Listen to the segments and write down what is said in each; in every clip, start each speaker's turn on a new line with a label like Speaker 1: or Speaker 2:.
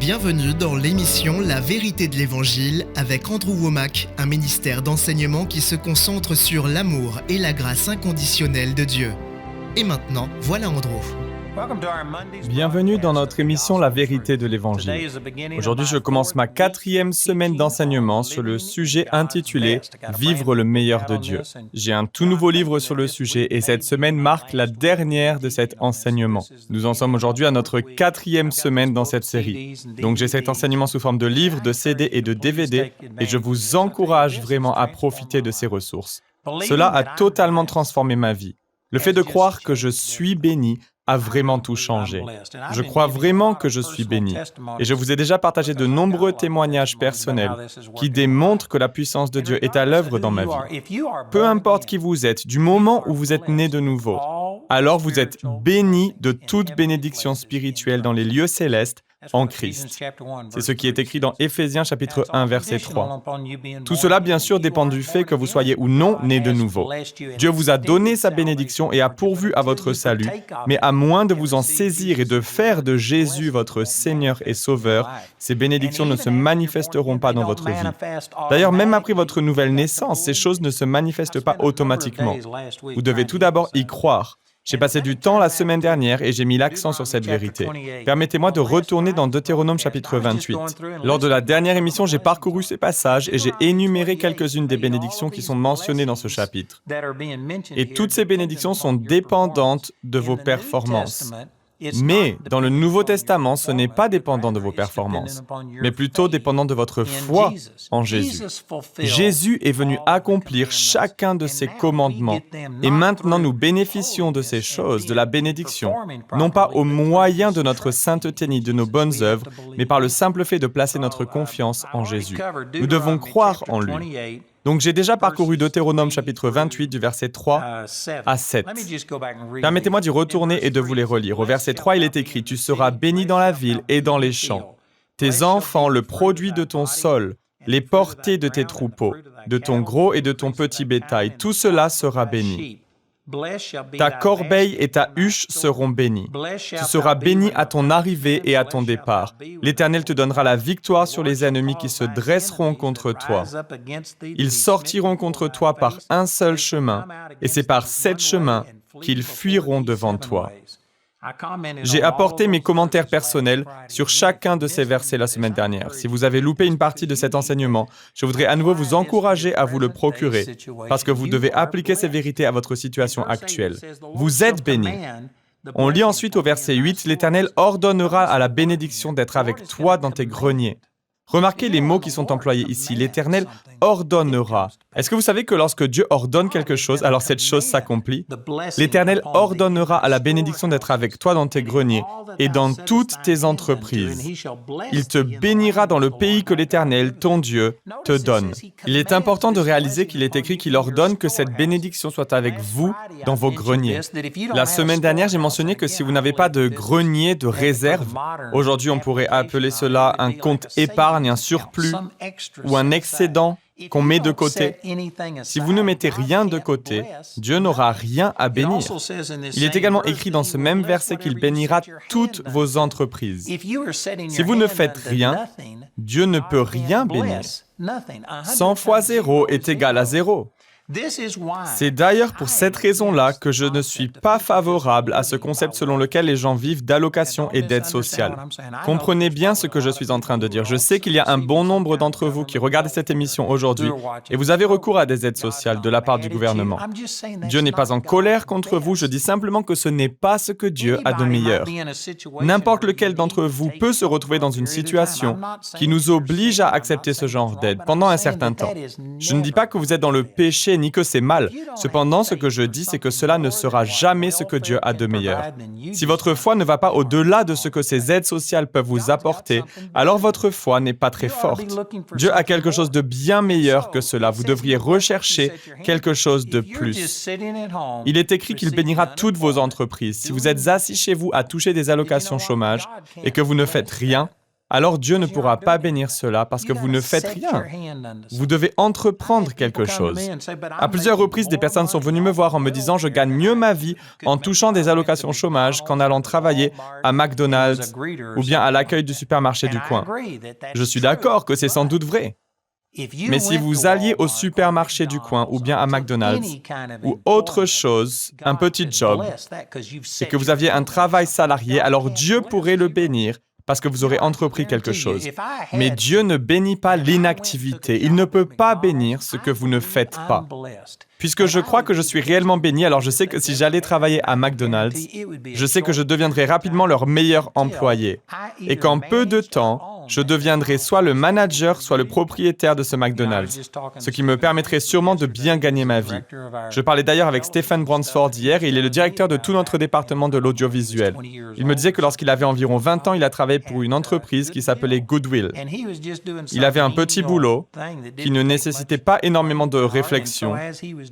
Speaker 1: Bienvenue dans l'émission La vérité de l'Évangile avec Andrew Wommack, un ministère d'enseignement qui se concentre sur l'amour et la grâce inconditionnelle de Dieu. Et maintenant, voilà Andrew.
Speaker 2: Bienvenue dans notre émission La vérité de l'Évangile. Aujourd'hui, je commence ma 4e semaine d'enseignement sur le sujet intitulé « Vivre le meilleur de Dieu ». J'ai un tout nouveau livre sur le sujet et cette semaine marque la dernière de cet enseignement. Nous en sommes aujourd'hui à notre 4e semaine dans cette série. Donc j'ai cet enseignement sous forme de livres, de CD et de DVD et je vous encourage vraiment à profiter de ces ressources. Cela a totalement transformé ma vie. Le fait de croire que je suis béni a vraiment tout changé. Je crois vraiment que je suis béni. Et je vous ai déjà partagé de nombreux témoignages personnels qui démontrent que la puissance de Dieu est à l'œuvre dans ma vie. Peu importe qui vous êtes, du moment où vous êtes né de nouveau, alors vous êtes béni de toute bénédiction spirituelle dans les lieux célestes en Christ. C'est ce qui est écrit dans Éphésiens chapitre 1, verset 3. Tout cela, bien sûr, dépend du fait que vous soyez ou non né de nouveau. Dieu vous a donné sa bénédiction et a pourvu à votre salut, mais à moins de vous en saisir et de faire de Jésus votre Seigneur et Sauveur, ces bénédictions ne se manifesteront pas dans votre vie. D'ailleurs, même après votre nouvelle naissance, ces choses ne se manifestent pas automatiquement. Vous devez tout d'abord y croire. J'ai passé du temps la semaine dernière et j'ai mis l'accent sur cette vérité. Permettez-moi de retourner dans Deutéronome chapitre 28. Lors de la dernière émission, j'ai parcouru ces passages et j'ai énuméré quelques-unes des bénédictions qui sont mentionnées dans ce chapitre. Et toutes ces bénédictions sont dépendantes de vos performances. Mais dans le Nouveau Testament, ce n'est pas dépendant de vos performances, mais plutôt dépendant de votre foi en Jésus. Jésus est venu accomplir chacun de ces commandements et maintenant nous bénéficions de ces choses, de la bénédiction, non pas au moyen de notre sainteté ni de nos bonnes œuvres, mais par le simple fait de placer notre confiance en Jésus. Nous devons croire en lui. Donc j'ai déjà parcouru Deutéronome chapitre 28 du verset 3 à 7. Permettez-moi d'y retourner et de vous les relire. Au verset 3, il est écrit « Tu seras béni dans la ville et dans les champs. Tes enfants, le produit de ton sol, les portées de tes troupeaux, de ton gros et de ton petit bétail, tout cela sera béni. Ta corbeille et ta huche seront bénies. Tu seras béni à ton arrivée et à ton départ. L'Éternel te donnera la victoire sur les ennemis qui se dresseront contre toi. Ils sortiront contre toi par un seul chemin, et c'est par 7 chemins qu'ils fuiront devant toi. » J'ai apporté mes commentaires personnels sur chacun de ces versets la semaine dernière. Si vous avez loupé une partie de cet enseignement, je voudrais à nouveau vous encourager à vous le procurer, parce que vous devez appliquer ces vérités à votre situation actuelle. Vous êtes bénis. On lit ensuite au verset 8, « L'Éternel ordonnera à la bénédiction d'être avec toi dans tes greniers. » Remarquez les mots qui sont employés ici. L'Éternel ordonnera. Est-ce que vous savez que lorsque Dieu ordonne quelque chose, alors cette chose s'accomplit? L'Éternel ordonnera à la bénédiction d'être avec toi dans tes greniers et dans toutes tes entreprises. Il te bénira dans le pays que l'Éternel, ton Dieu, te donne. Il est important de réaliser qu'il est écrit qu'il ordonne que cette bénédiction soit avec vous dans vos greniers. La semaine dernière, j'ai mentionné que si vous n'avez pas de grenier, de réserve, aujourd'hui on pourrait appeler cela un compte épargne, un surplus ou un excédent qu'on met de côté. Si vous ne mettez rien de côté, Dieu n'aura rien à bénir. Il est également écrit dans ce même verset qu'il bénira toutes vos entreprises. Si vous ne faites rien, Dieu ne peut rien bénir. 100 fois 0 est égal à 0. C'est d'ailleurs pour cette raison-là que je ne suis pas favorable à ce concept selon lequel les gens vivent d'allocations et d'aides sociales. Comprenez bien ce que je suis en train de dire. Je sais qu'il y a un bon nombre d'entre vous qui regardent cette émission aujourd'hui et vous avez recours à des aides sociales de la part du gouvernement. Dieu n'est pas en colère contre vous, je dis simplement que ce n'est pas ce que Dieu a de meilleur. N'importe lequel d'entre vous peut se retrouver dans une situation qui nous oblige à accepter ce genre d'aide pendant un certain temps. Je ne dis pas que vous êtes dans le péché ni que c'est mal. Cependant, ce que je dis, c'est que cela ne sera jamais ce que Dieu a de meilleur. Si votre foi ne va pas au-delà de ce que ces aides sociales peuvent vous apporter, alors votre foi n'est pas très forte. Dieu a quelque chose de bien meilleur que cela. Vous devriez rechercher quelque chose de plus. Il est écrit qu'il bénira toutes vos entreprises. Si vous êtes assis chez vous à toucher des allocations chômage et que vous ne faites rien, alors Dieu ne pourra pas bénir cela parce que vous ne faites rien. Vous devez entreprendre quelque chose. À plusieurs reprises, des personnes sont venues me voir en me disant « Je gagne mieux ma vie en touchant des allocations chômage qu'en allant travailler à McDonald's ou bien à l'accueil du supermarché du coin. » Je suis d'accord que c'est sans doute vrai. Mais si vous alliez au supermarché du coin ou bien à McDonald's ou autre chose, un petit job, et que vous aviez un travail salarié, alors Dieu pourrait le bénir parce que vous aurez entrepris quelque chose. Mais Dieu ne bénit pas l'inactivité. Il ne peut pas bénir ce que vous ne faites pas. Puisque je crois que je suis réellement béni, alors je sais que si j'allais travailler à McDonald's, je sais que je deviendrais rapidement leur meilleur employé. Et qu'en peu de temps, je deviendrai soit le manager, soit le propriétaire de ce McDonald's, ce qui me permettrait sûrement de bien gagner ma vie. Je parlais d'ailleurs avec Stephen Bransford hier et il est le directeur de tout notre département de l'audiovisuel. Il me disait que lorsqu'il avait environ 20 ans, il a travaillé pour une entreprise qui s'appelait Goodwill. Il avait un petit boulot qui ne nécessitait pas énormément de réflexion.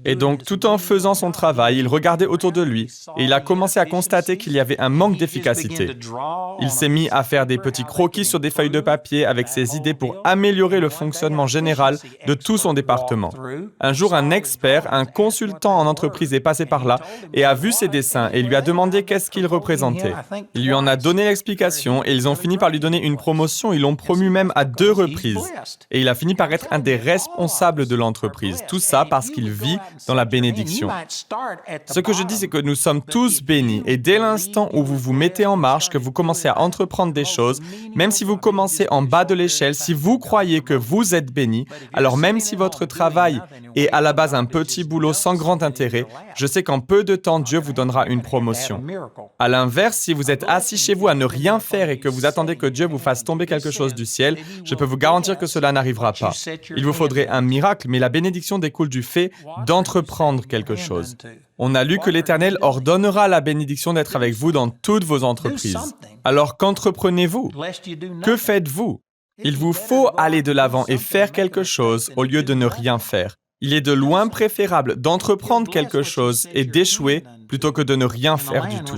Speaker 2: Et donc, tout en faisant son travail, il regardait autour de lui et il a commencé à constater qu'il y avait un manque d'efficacité. Il s'est mis à faire des petits croquis sur des feuilles de papier avec ses idées pour améliorer le fonctionnement général de tout son département. Un jour, un expert, un consultant en entreprise est passé par là et a vu ses dessins et lui a demandé qu'est-ce qu'ils représentaient. Il lui en a donné l'explication et ils ont fini par lui donner une promotion. Ils l'ont promu même à 2 reprises. Et il a fini par être un des responsables de l'entreprise. Tout ça parce qu'il vit dans la bénédiction. Ce que je dis, c'est que nous sommes tous bénis et dès l'instant où vous vous mettez en marche, que vous commencez à entreprendre des choses, même si vous commencez en bas de l'échelle, si vous croyez que vous êtes béni, alors même si votre travail est à la base un petit boulot sans grand intérêt, je sais qu'en peu de temps, Dieu vous donnera une promotion. À l'inverse, si vous êtes assis chez vous à ne rien faire et que vous attendez que Dieu vous fasse tomber quelque chose du ciel, je peux vous garantir que cela n'arrivera pas. Il vous faudrait un miracle, mais la bénédiction découle du fait d'entreprendre quelque chose. On a lu que l'Éternel ordonnera la bénédiction d'être avec vous dans toutes vos entreprises. Alors qu'entreprenez-vous? Que faites-vous? Il vous faut aller de l'avant et faire quelque chose au lieu de ne rien faire. Il est de loin préférable d'entreprendre quelque chose et d'échouer plutôt que de ne rien faire du tout.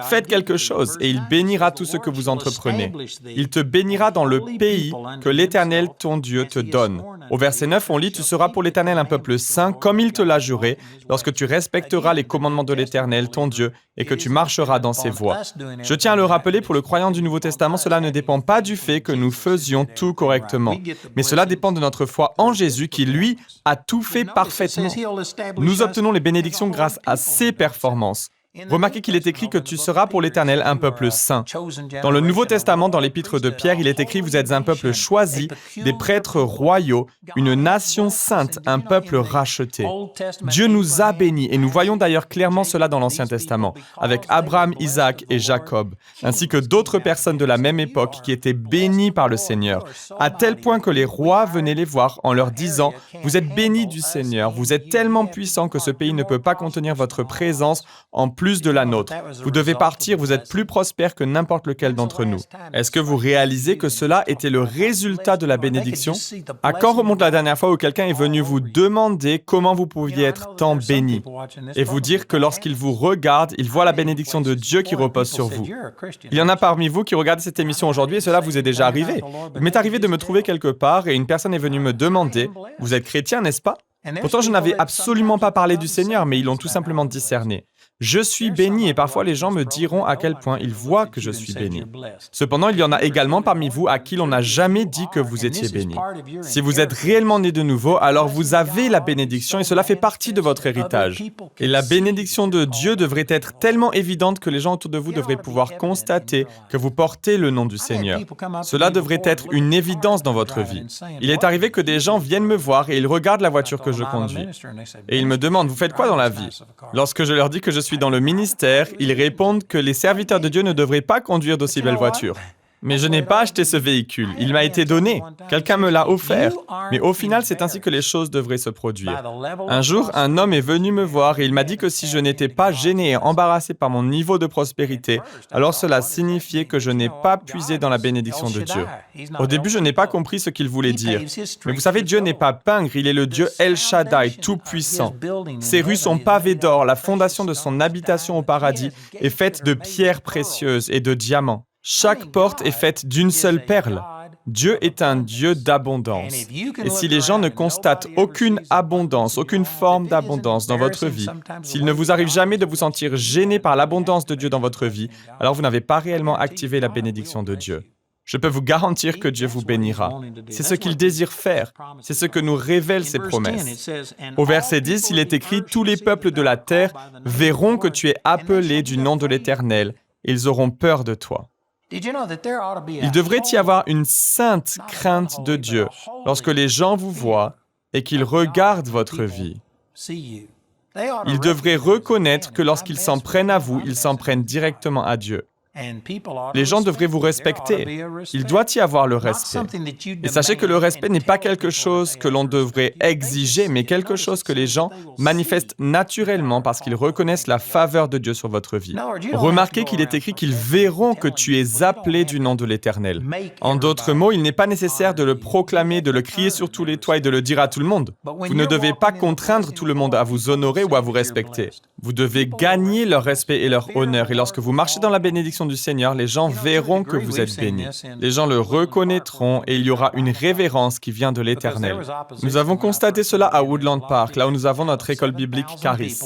Speaker 2: Faites quelque chose et il bénira tout ce que vous entreprenez. Il te bénira dans le pays que l'Éternel, ton Dieu, te donne. Au verset 9, on lit « Tu seras pour l'Éternel un peuple saint, comme il te l'a juré, lorsque tu respecteras les commandements de l'Éternel, ton Dieu, et que tu marcheras dans ses voies. » Je tiens à le rappeler, pour le croyant du Nouveau Testament, cela ne dépend pas du fait que nous faisions tout correctement, mais cela dépend de notre foi en Jésus qui, lui, a tout fait parfaitement. Nous obtenons les bénédictions grâce à ses performances. Remarquez qu'il est écrit que tu seras pour l'Éternel un peuple saint. Dans le Nouveau Testament, dans l'Épître de Pierre, il est écrit « Vous êtes un peuple choisi, des prêtres royaux, une nation sainte, un peuple racheté. » Dieu nous a bénis, et nous voyons d'ailleurs clairement cela dans l'Ancien Testament, avec Abraham, Isaac et Jacob, ainsi que d'autres personnes de la même époque qui étaient bénies par le Seigneur, à tel point que les rois venaient les voir en leur disant « Vous êtes bénis du Seigneur, vous êtes tellement puissants que ce pays ne peut pas contenir votre présence en plus de la nôtre. Vous devez partir, vous êtes plus prospères que n'importe lequel d'entre nous. » Est-ce que vous réalisez que cela était le résultat de la bénédiction? À quand remonte la dernière fois où quelqu'un est venu vous demander comment vous pouviez être tant béni et vous dire que lorsqu'il vous regarde, il voit la bénédiction de Dieu qui repose sur vous? Il y en a parmi vous qui regardent cette émission aujourd'hui et cela vous est déjà arrivé. Il m'est arrivé de me trouver quelque part et une personne est venue me demander « Vous êtes chrétien, n'est-ce pas ?» Pourtant, je n'avais absolument pas parlé du Seigneur, mais ils l'ont tout simplement discerné. Je suis béni et parfois les gens me diront à quel point ils voient que je suis béni. Cependant, il y en a également parmi vous à qui l'on n'a jamais dit que vous étiez béni. Si vous êtes réellement né de nouveau, alors vous avez la bénédiction et cela fait partie de votre héritage. Et la bénédiction de Dieu devrait être tellement évidente que les gens autour de vous devraient pouvoir constater que vous portez le nom du Seigneur. Cela devrait être une évidence dans votre vie. Il est arrivé que des gens viennent me voir et ils regardent la voiture que je conduis. Et ils me demandent « Vous faites quoi dans la vie ?» Lorsque je leur dis que je suis dans le ministère, ils répondent que les serviteurs de Dieu ne devraient pas conduire d'aussi belles voitures. Mais je n'ai pas acheté ce véhicule, il m'a été donné, quelqu'un me l'a offert. Mais au final, c'est ainsi que les choses devraient se produire. Un jour, un homme est venu me voir et il m'a dit que si je n'étais pas gêné et embarrassé par mon niveau de prospérité, alors cela signifiait que je n'ai pas puisé dans la bénédiction de Dieu. Au début, je n'ai pas compris ce qu'il voulait dire. Mais vous savez, Dieu n'est pas pingre, il est le Dieu El Shaddai, tout-puissant. Ses rues sont pavées d'or, la fondation de son habitation au paradis est faite de pierres précieuses et de diamants. Chaque porte est faite d'une seule perle. Dieu est un Dieu d'abondance. Et si les gens ne constatent aucune abondance, aucune forme d'abondance dans votre vie, s'il ne vous arrive jamais de vous sentir gêné par l'abondance de Dieu dans votre vie, alors vous n'avez pas réellement activé la bénédiction de Dieu. Je peux vous garantir que Dieu vous bénira. C'est ce qu'il désire faire. C'est ce que nous révèlent ses promesses. Au verset 10, il est écrit « Tous les peuples de la terre verront que tu es appelé du nom de l'Éternel, et ils auront peur de toi. » Il devrait y avoir une sainte crainte de Dieu lorsque les gens vous voient et qu'ils regardent votre vie. Ils devraient reconnaître que lorsqu'ils s'en prennent à vous, ils s'en prennent directement à Dieu. Les gens devraient vous respecter. Il doit y avoir le respect. Et sachez que le respect n'est pas quelque chose que l'on devrait exiger, mais quelque chose que les gens manifestent naturellement parce qu'ils reconnaissent la faveur de Dieu sur votre vie. Remarquez qu'il est écrit qu'ils verront que tu es appelé du nom de l'Éternel. En d'autres mots, il n'est pas nécessaire de le proclamer, de le crier sur tous les toits et de le dire à tout le monde. Vous ne devez pas contraindre tout le monde à vous honorer ou à vous respecter. Vous devez gagner leur respect et leur honneur. Et lorsque vous marchez dans la bénédiction du Seigneur, les gens verront que vous êtes bénis. Les gens le reconnaîtront et il y aura une révérence qui vient de l'Éternel. Nous avons constaté cela à Woodland Park, là où nous avons notre école biblique Charis.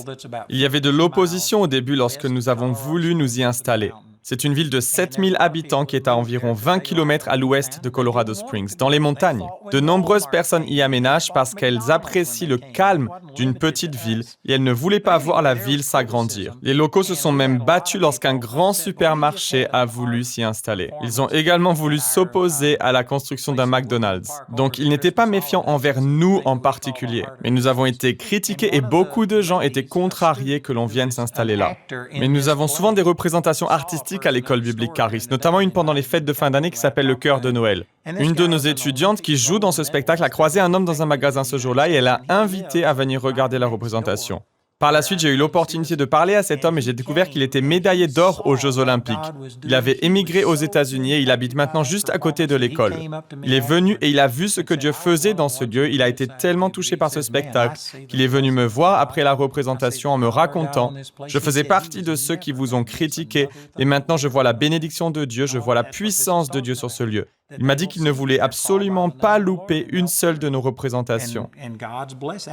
Speaker 2: Il y avait de l'opposition au début lorsque nous avons voulu nous y installer. C'est une ville de 7000 habitants qui est à environ 20 km à l'ouest de Colorado Springs, dans les montagnes. De nombreuses personnes y aménagent parce qu'elles apprécient le calme d'une petite ville et elles ne voulaient pas voir la ville s'agrandir. Les locaux se sont même battus lorsqu'un grand supermarché a voulu s'y installer. Ils ont également voulu s'opposer à la construction d'un McDonald's. Donc ils n'étaient pas méfiants envers nous en particulier. Mais nous avons été critiqués et beaucoup de gens étaient contrariés que l'on vienne s'installer là. Mais nous avons souvent des représentations artistiques à l'école biblique Charis, notamment une pendant les fêtes de fin d'année qui s'appelle le Chœur de Noël. Une de nos étudiantes qui joue dans ce spectacle a croisé un homme dans un magasin ce jour-là et elle l'a invité à venir regarder la représentation. Par la suite, j'ai eu l'opportunité de parler à cet homme et j'ai découvert qu'il était médaillé d'or aux Jeux Olympiques. Il avait émigré aux États-Unis et il habite maintenant juste à côté de l'école. Il est venu et il a vu ce que Dieu faisait dans ce lieu. Il a été tellement touché par ce spectacle qu'il est venu me voir après la représentation en me racontant « Je faisais partie de ceux qui vous ont critiqué et maintenant je vois la bénédiction de Dieu, je vois la puissance de Dieu sur ce lieu. » Il m'a dit qu'il ne voulait absolument pas louper une seule de nos représentations.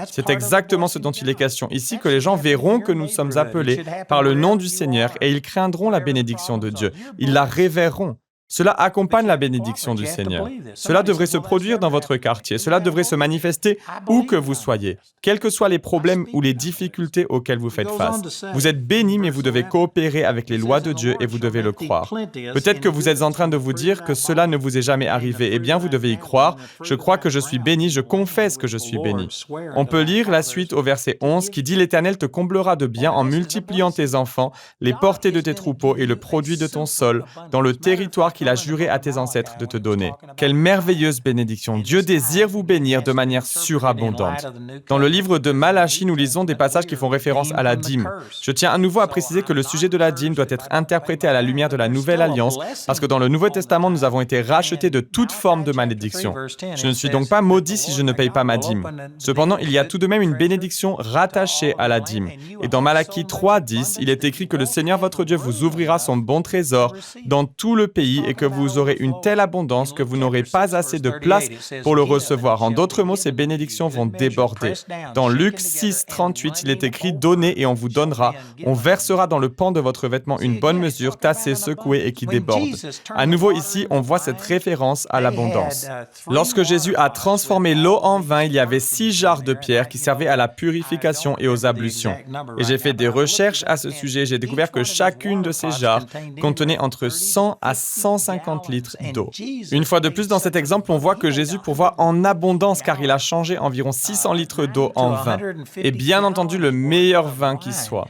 Speaker 2: C'est exactement ce dont il est question ici, que les gens verront que nous sommes appelés par le nom du Seigneur et ils craindront la bénédiction de Dieu. Ils la révéreront. Cela accompagne la bénédiction du Seigneur. Cela devrait se produire dans votre quartier. Cela devrait se manifester où que vous soyez, quels que soient les problèmes ou les difficultés auxquels vous faites face. Vous êtes bénis, mais vous devez coopérer avec les lois de Dieu et vous devez le croire. Peut-être que vous êtes en train de vous dire que cela ne vous est jamais arrivé. Eh bien, vous devez y croire. Je crois que je suis béni, je confesse que je suis béni. On peut lire la suite au verset 11 qui dit « L'Éternel te comblera de bien en multipliant tes enfants, les portées de tes troupeaux et le produit de ton sol, dans le territoire qu'il a juré à tes ancêtres de te donner. » Quelle merveilleuse bénédiction! Dieu désire vous bénir de manière surabondante. Dans le livre de Malachie, nous lisons des passages qui font référence à la dîme. Je tiens à nouveau à préciser que le sujet de la dîme doit être interprété à la lumière de la Nouvelle Alliance, parce que dans le Nouveau Testament, nous avons été rachetés de toute forme de malédiction. Je ne suis donc pas maudit si je ne paye pas ma dîme. Cependant, il y a tout de même une bénédiction rattachée à la dîme. Et dans Malachie 3:10, il est écrit que le Seigneur votre Dieu vous ouvrira son bon trésor dans tout le pays et que vous aurez une telle abondance que vous n'aurez pas assez de place pour le recevoir. En d'autres mots, ces bénédictions vont déborder. Dans Luc 6:38, il est écrit « Donnez et on vous donnera. On versera dans le pan de votre vêtement une bonne mesure, tassée, secouée et qui déborde. » À nouveau ici, on voit cette référence à l'abondance. Lorsque Jésus a transformé l'eau en vin, il y avait 6 jarres de pierre qui servaient à la purification et aux ablutions. Et j'ai fait des recherches à ce sujet. J'ai découvert que chacune de ces jarres contenait entre 100 à 150 litres d'eau. Une fois de plus, dans cet exemple, on voit que Jésus pourvoit en abondance car il a changé environ 600 litres d'eau en vin. Et bien entendu, le meilleur vin qui soit.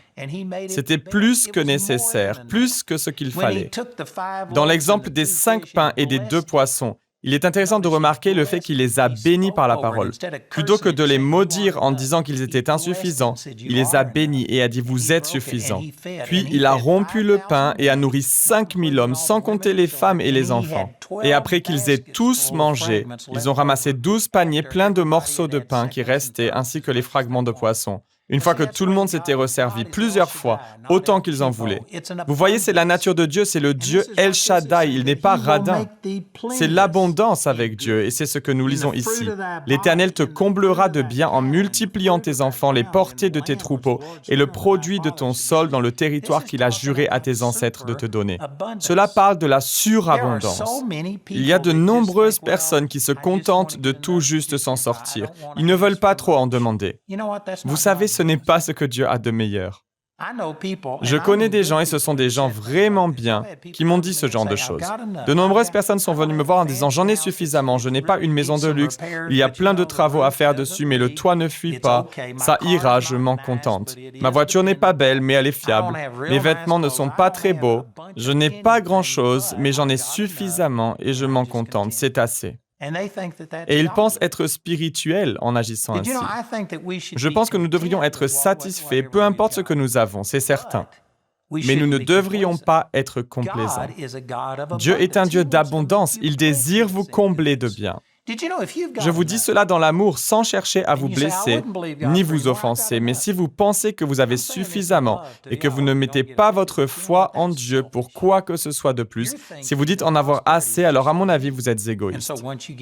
Speaker 2: C'était plus que nécessaire, plus que ce qu'il fallait. Dans l'exemple des 5 pains et des 2 poissons, il est intéressant de remarquer le fait qu'il les a bénis par la parole. Plutôt que de les maudire en disant qu'ils étaient insuffisants, il les a bénis et a dit « Vous êtes suffisants ». Puis il a rompu le pain et a nourri 5000 hommes, sans compter les femmes et les enfants. Et après qu'ils aient tous mangé, ils ont ramassé 12 paniers pleins de morceaux de pain qui restaient, ainsi que les fragments de poisson. Une fois que tout le monde s'était resservi plusieurs fois, autant qu'ils en voulaient. Vous voyez, c'est la nature de Dieu, c'est le Dieu El Shaddai, il n'est pas radin. C'est l'abondance avec Dieu, et c'est ce que nous lisons ici. L'Éternel te comblera de bien en multipliant tes enfants, les portées de tes troupeaux, et le produit de ton sol dans le territoire qu'il a juré à tes ancêtres de te donner. Cela parle de la surabondance. Il y a de nombreuses personnes qui se contentent de tout juste s'en sortir. Ils ne veulent pas trop en demander. Vous savez, ce n'est pas ce que Dieu a de meilleur. Je connais des gens, et ce sont des gens vraiment bien, qui m'ont dit ce genre de choses. De nombreuses personnes sont venues me voir en disant « J'en ai suffisamment, je n'ai pas une maison de luxe, il y a plein de travaux à faire dessus, mais le toit ne fuit pas, ça ira, je m'en contente. Ma voiture n'est pas belle, mais elle est fiable. Mes vêtements ne sont pas très beaux. Je n'ai pas grand-chose, mais j'en ai suffisamment et je m'en contente, c'est assez. » Et ils pensent être spirituels en agissant ainsi. Je pense que nous devrions être satisfaits, peu importe ce que nous avons, c'est certain. Mais nous ne devrions pas être complaisants. Dieu est un Dieu d'abondance, il désire vous combler de bien. Je vous dis cela dans l'amour sans chercher à vous blesser ni vous offenser, mais si vous pensez que vous avez suffisamment et que vous ne mettez pas votre foi en Dieu pour quoi que ce soit de plus, si vous dites en avoir assez, alors à mon avis, vous êtes égoïste.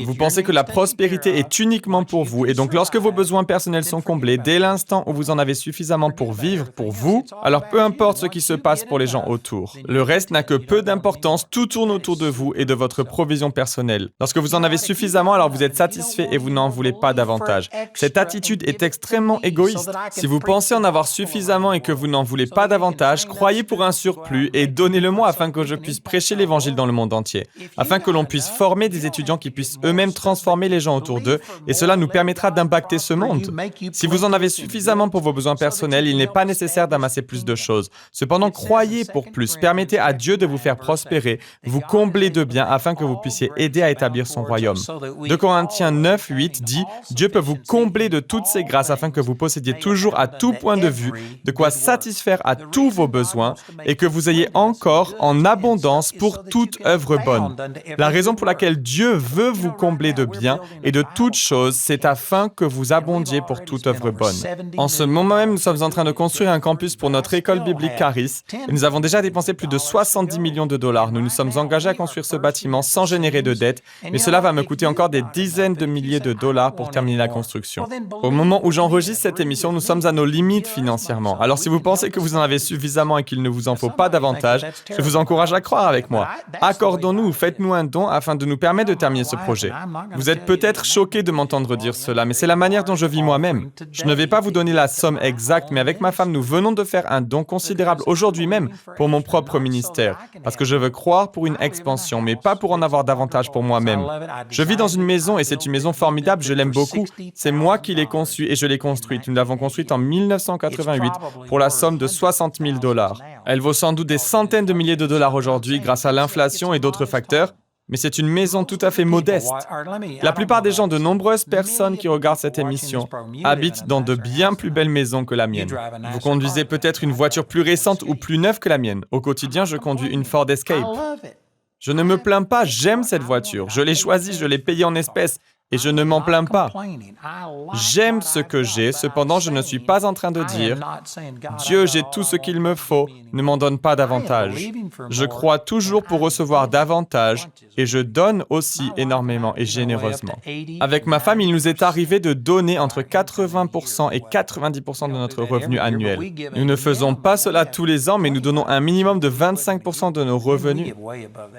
Speaker 2: Vous pensez que la prospérité est uniquement pour vous, et donc lorsque vos besoins personnels sont comblés, dès l'instant où vous en avez suffisamment pour vivre pour vous, alors peu importe ce qui se passe pour les gens autour. Le reste n'a que peu d'importance, tout tourne autour de vous et de votre provision personnelle. Lorsque vous en avez suffisamment, alors vous êtes satisfait et vous n'en voulez pas davantage. Cette attitude est extrêmement égoïste. Si vous pensez en avoir suffisamment et que vous n'en voulez pas davantage, croyez pour un surplus et donnez-le-moi afin que je puisse prêcher l'Évangile dans le monde entier, afin que l'on puisse former des étudiants qui puissent eux-mêmes transformer les gens autour d'eux, et cela nous permettra d'impacter ce monde. Si vous en avez suffisamment pour vos besoins personnels, il n'est pas nécessaire d'amasser plus de choses. Cependant, croyez pour plus, permettez à Dieu de vous faire prospérer, vous combler de biens afin que vous puissiez aider à établir son royaume. 2 Corinthiens 9, 8 dit « Dieu peut vous combler de toutes ses grâces afin que vous possédiez toujours à tout point de vue de quoi satisfaire à tous vos besoins et que vous ayez encore en abondance pour toute œuvre bonne. » La raison pour laquelle Dieu veut vous combler de bien et de toutes choses, c'est afin que vous abondiez pour toute œuvre bonne. En ce moment même, nous sommes en train de construire un campus pour notre école biblique Charis et nous avons déjà dépensé plus de 70 millions de dollars. Nous nous sommes engagés à construire ce bâtiment sans générer de dettes, mais cela va me coûter encore des dizaines de milliers de dollars pour terminer la construction. Au moment où j'enregistre cette émission, nous sommes à nos limites financièrement. Alors si vous pensez que vous en avez suffisamment et qu'il ne vous en faut pas davantage, je vous encourage à croire avec moi. Accordons-nous, faites-nous un don afin de nous permettre de terminer ce projet. Vous êtes peut-être choqués de m'entendre dire cela, mais c'est la manière dont je vis moi-même. Je ne vais pas vous donner la somme exacte, mais avec ma femme, nous venons de faire un don considérable aujourd'hui même pour mon propre ministère, parce que je veux croire pour une expansion, mais pas pour en avoir davantage pour moi-même. Je vis dans une maison et c'est une maison formidable, je l'aime beaucoup. C'est moi qui l'ai conçue et je l'ai construite. Nous l'avons construite en 1988 pour la somme de 60 000 dollars. Elle vaut sans doute des centaines de milliers de dollars aujourd'hui grâce à l'inflation et d'autres facteurs, mais c'est une maison tout à fait modeste. La plupart des gens, de nombreuses personnes qui regardent cette émission, habitent dans de bien plus belles maisons que la mienne. Vous conduisez peut-être une voiture plus récente ou plus neuve que la mienne. Au quotidien, je conduis une Ford Escape. Je ne me plains pas, j'aime cette voiture. Je l'ai choisie, je l'ai payée en espèces. Et je ne m'en plains pas. J'aime ce que j'ai, cependant je ne suis pas en train de dire « Dieu, j'ai tout ce qu'il me faut, ne m'en donne pas davantage. » Je crois toujours pour recevoir davantage et je donne aussi énormément et généreusement. Avec ma femme, il nous est arrivé de donner entre 80% et 90% de notre revenu annuel. Nous ne faisons pas cela tous les ans, mais nous donnons un minimum de 25% de nos revenus.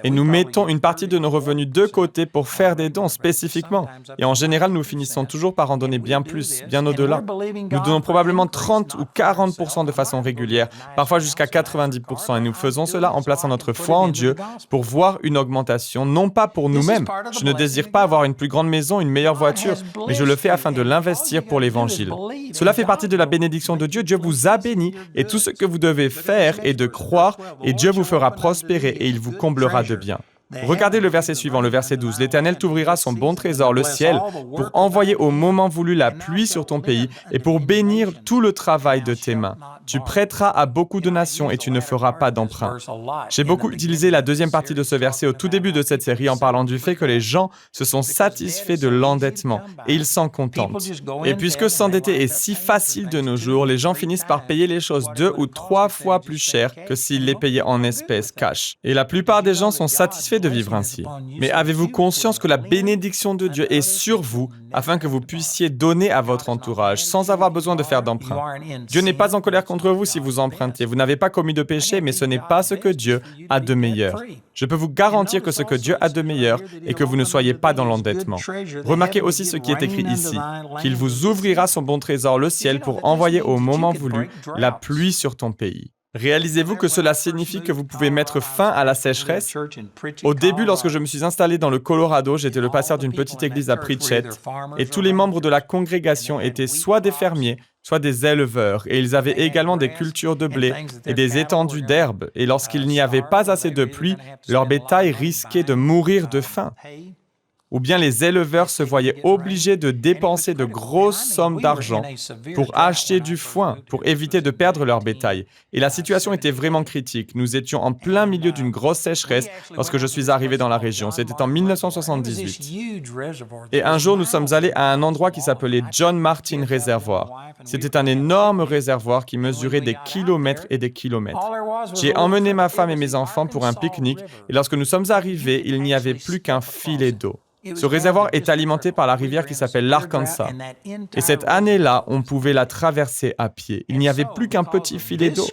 Speaker 2: Et nous mettons une partie de nos revenus de côté pour faire des dons spécifiquement. Et en général, nous finissons toujours par en donner bien plus, bien au-delà. Nous donnons probablement 30 ou 40% de façon régulière, parfois jusqu'à 90%. Et nous faisons cela en plaçant notre foi en Dieu pour voir une augmentation, non pas pour nous-mêmes. Je ne désire pas avoir une plus grande maison, une meilleure voiture, mais je le fais afin de l'investir pour l'Évangile. Cela fait partie de la bénédiction de Dieu. Dieu vous a béni et tout ce que vous devez faire est de croire et Dieu vous fera prospérer et il vous comblera de bien. Regardez le verset suivant, le verset 12. « L'Éternel t'ouvrira son bon trésor, le ciel, pour envoyer au moment voulu la pluie sur ton pays et pour bénir tout le travail de tes mains. Tu prêteras à beaucoup de nations et tu ne feras pas d'emprunt. » J'ai beaucoup utilisé la deuxième partie de ce verset au tout début de cette série en parlant du fait que les gens se sont satisfaits de l'endettement et ils s'en contentent. Et puisque s'endetter est si facile de nos jours, les gens finissent par payer les choses 2 ou 3 fois plus cher que s'ils les payaient en espèces cash. Et la plupart des gens sont satisfaits de vivre ainsi. Mais avez-vous conscience que la bénédiction de Dieu est sur vous afin que vous puissiez donner à votre entourage sans avoir besoin de faire d'emprunt? Dieu n'est pas en colère contre vous si vous empruntez. Vous n'avez pas commis de péché, mais ce n'est pas ce que Dieu a de meilleur. Je peux vous garantir que ce que Dieu a de meilleur est que vous ne soyez pas dans l'endettement. Remarquez aussi ce qui est écrit ici, qu'il vous ouvrira son bon trésor, le ciel, pour envoyer au moment voulu la pluie sur ton pays. Réalisez-vous que cela signifie que vous pouvez mettre fin à la sécheresse? Au début, lorsque je me suis installé dans le Colorado, j'étais le pasteur d'une petite église à Pritchett, et tous les membres de la congrégation étaient soit des fermiers, soit des éleveurs, et ils avaient également des cultures de blé et des étendues d'herbes, et lorsqu'il n'y avait pas assez de pluie, leur bétail risquait de mourir de faim. Ou bien les éleveurs se voyaient obligés de dépenser de grosses sommes d'argent pour acheter du foin, pour éviter de perdre leur bétail. Et la situation était vraiment critique. Nous étions en plein milieu d'une grosse sécheresse lorsque je suis arrivé dans la région. C'était en 1978. Et un jour, nous sommes allés à un endroit qui s'appelait John Martin Reservoir. C'était un énorme réservoir qui mesurait des kilomètres et des kilomètres. J'ai emmené ma femme et mes enfants pour un pique-nique et lorsque nous sommes arrivés, il n'y avait plus qu'un filet d'eau. Ce réservoir est alimenté par la rivière qui s'appelle l'Arkansas. Et cette année-là, on pouvait la traverser à pied. Il n'y avait plus qu'un petit filet d'eau.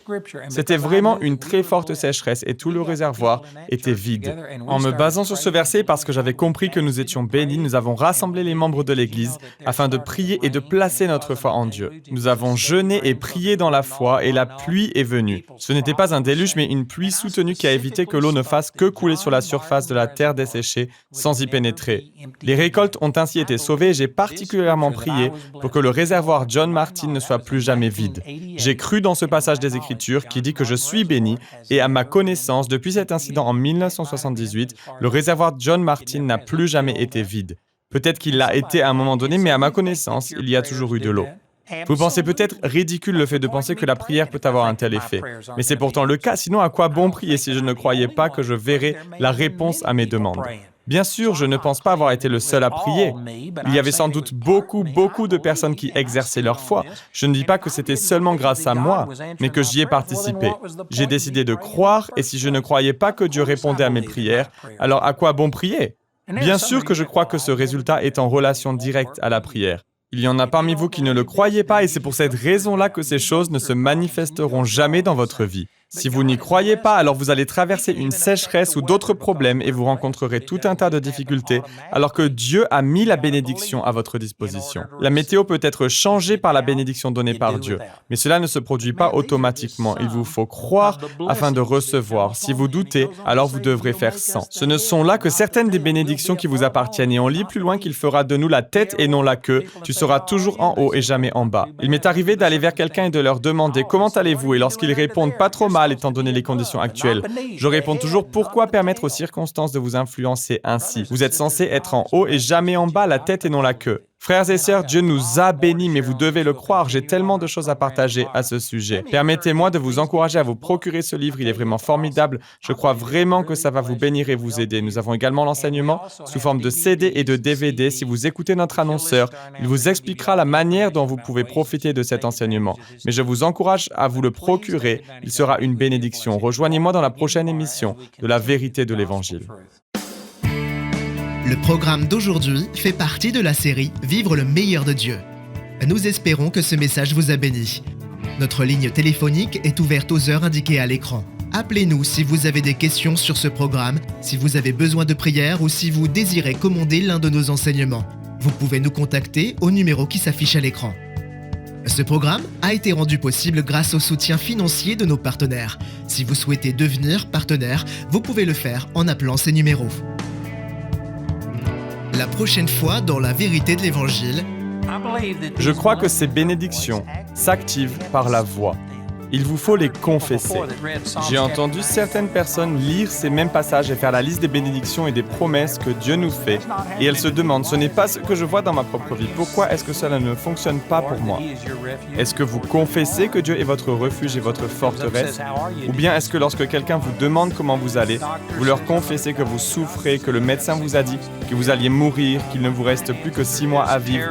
Speaker 2: C'était vraiment une très forte sécheresse et tout le réservoir était vide. En me basant sur ce verset, parce que j'avais compris que nous étions bénis, nous avons rassemblé les membres de l'Église afin de prier et de placer notre foi en Dieu. Nous avons jeûné et prié dans la foi et la pluie est venue. Ce n'était pas un déluge, mais une pluie soutenue qui a évité que l'eau ne fasse que couler sur la surface de la terre desséchée sans y pénétrer. Les récoltes ont ainsi été sauvées et j'ai particulièrement prié pour que le réservoir John Martin ne soit plus jamais vide. J'ai cru dans ce passage des Écritures qui dit que je suis béni et à ma connaissance, depuis cet incident en 1978, le réservoir John Martin n'a plus jamais été vide. Peut-être qu'il l'a été à un moment donné, mais à ma connaissance, il y a toujours eu de l'eau. Vous pensez peut-être ridicule le fait de penser que la prière peut avoir un tel effet. Mais c'est pourtant le cas, sinon à quoi bon prier si je ne croyais pas que je verrais la réponse à mes demandes? Bien sûr, je ne pense pas avoir été le seul à prier. Il y avait sans doute beaucoup de personnes qui exerçaient leur foi. Je ne dis pas que c'était seulement grâce à moi, mais que j'y ai participé. J'ai décidé de croire, et si je ne croyais pas que Dieu répondait à mes prières, alors à quoi bon prier? Bien sûr que je crois que ce résultat est en relation directe à la prière. Il y en a parmi vous qui ne le croyez pas, et c'est pour cette raison-là que ces choses ne se manifesteront jamais dans votre vie. Si vous n'y croyez pas, alors vous allez traverser une sécheresse ou d'autres problèmes et vous rencontrerez tout un tas de difficultés, alors que Dieu a mis la bénédiction à votre disposition. La météo peut être changée par la bénédiction donnée par Dieu, mais cela ne se produit pas automatiquement. Il vous faut croire afin de recevoir. Si vous doutez, alors vous devrez faire sans. Ce ne sont là que certaines des bénédictions qui vous appartiennent, et on lit plus loin qu'il fera de nous la tête et non la queue. Tu seras toujours en haut et jamais en bas. Il m'est arrivé d'aller vers quelqu'un et de leur demander « Comment allez-vous ?» et lorsqu'ils répondent « Pas trop mal » étant donné les conditions actuelles, je réponds toujours « Pourquoi permettre aux circonstances de vous influencer ainsi? Vous êtes censé être en haut et jamais en bas, la tête et non la queue. » Frères et sœurs, Dieu nous a bénis, mais vous devez le croire. J'ai tellement de choses à partager à ce sujet. Permettez-moi de vous encourager à vous procurer ce livre. Il est vraiment formidable. Je crois vraiment que ça va vous bénir et vous aider. Nous avons également l'enseignement sous forme de CD et de DVD. Si vous écoutez notre annonceur, il vous expliquera la manière dont vous pouvez profiter de cet enseignement. Mais je vous encourage à vous le procurer. Il sera une bénédiction. Rejoignez-moi dans la prochaine émission de La Vérité de l'Évangile.
Speaker 1: Le programme d'aujourd'hui fait partie de la série « Vivre le meilleur de Dieu ». Nous espérons que ce message vous a béni. Notre ligne téléphonique est ouverte aux heures indiquées à l'écran. Appelez-nous si vous avez des questions sur ce programme, si vous avez besoin de prière ou si vous désirez commander l'un de nos enseignements. Vous pouvez nous contacter au numéro qui s'affiche à l'écran. Ce programme a été rendu possible grâce au soutien financier de nos partenaires. Si vous souhaitez devenir partenaire, vous pouvez le faire en appelant ces numéros. La prochaine fois dans La Vérité de l'Évangile,
Speaker 2: je crois que ces bénédictions s'activent par la voix. Il vous faut les confesser. J'ai entendu certaines personnes lire ces mêmes passages et faire la liste des bénédictions et des promesses que Dieu nous fait, et elles se demandent, ce n'est pas ce que je vois dans ma propre vie, pourquoi est-ce que cela ne fonctionne pas pour moi? Est-ce que vous confessez que Dieu est votre refuge et votre forteresse? Ou bien est-ce que lorsque quelqu'un vous demande comment vous allez, vous leur confessez que vous souffrez, que le médecin vous a dit que vous alliez mourir, qu'il ne vous reste plus que 6 mois à vivre?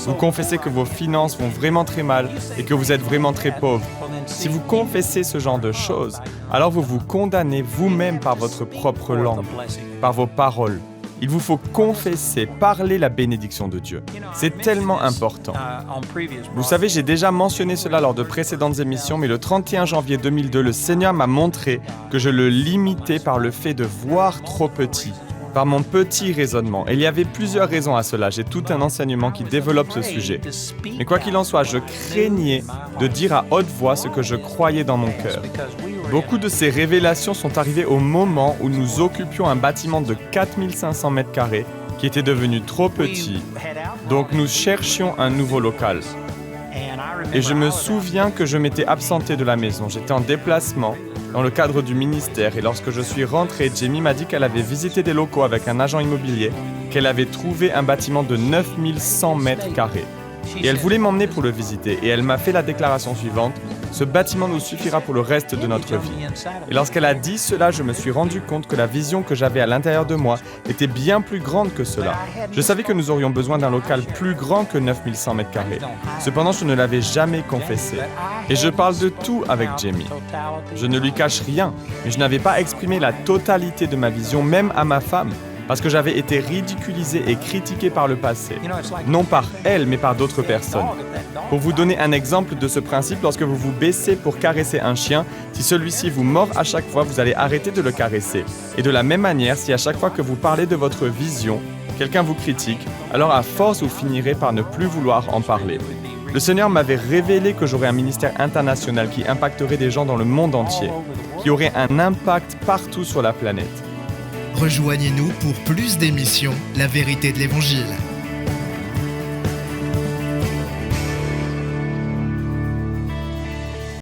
Speaker 2: Vous confessez que vos finances vont vraiment très mal et que vous êtes vraiment très pauvre. Si vous confessez ce genre de choses, alors vous vous condamnez vous-même par votre propre langue, par vos paroles. Il vous faut confesser, parler la bénédiction de Dieu. C'est tellement important. Vous savez, j'ai déjà mentionné cela lors de précédentes émissions, mais le 31 janvier 2002, le Seigneur m'a montré que je le limitais par le fait de voir trop petit, par mon petit raisonnement. Et il y avait plusieurs raisons à cela. J'ai tout un enseignement qui développe ce sujet. Mais quoi qu'il en soit, je craignais de dire à haute voix ce que je croyais dans mon cœur. Beaucoup de ces révélations sont arrivées au moment où nous occupions un bâtiment de 4500 mètres carrés qui était devenu trop petit. Donc nous cherchions un nouveau local. Et je me souviens que je m'étais absenté de la maison. J'étais en déplacement dans le cadre du ministère et lorsque je suis rentré, Jamie m'a dit qu'elle avait visité des locaux avec un agent immobilier, qu'elle avait trouvé un bâtiment de 9100 mètres carrés. Et elle voulait m'emmener pour le visiter et elle m'a fait la déclaration suivante: ce bâtiment nous suffira pour le reste de notre vie. Et lorsqu'elle a dit cela, je me suis rendu compte que la vision que j'avais à l'intérieur de moi était bien plus grande que cela. Je savais que nous aurions besoin d'un local plus grand que 9100 mètres carrés. Cependant, je ne l'avais jamais confessé. Et je parle de tout avec Jamie. Je ne lui cache rien, mais je n'avais pas exprimé la totalité de ma vision, même à ma femme, parce que j'avais été ridiculisé et critiqué par le passé. Non par elle, mais par d'autres personnes. Pour vous donner un exemple de ce principe, lorsque vous vous baissez pour caresser un chien, si celui-ci vous mord à chaque fois, vous allez arrêter de le caresser. Et de la même manière, si à chaque fois que vous parlez de votre vision, quelqu'un vous critique, alors à force, vous finirez par ne plus vouloir en parler. Le Seigneur m'avait révélé que j'aurais un ministère international qui impacterait des gens dans le monde entier, qui aurait un impact partout sur la planète.
Speaker 1: Rejoignez-nous pour plus d'émissions La vérité de l'Évangile.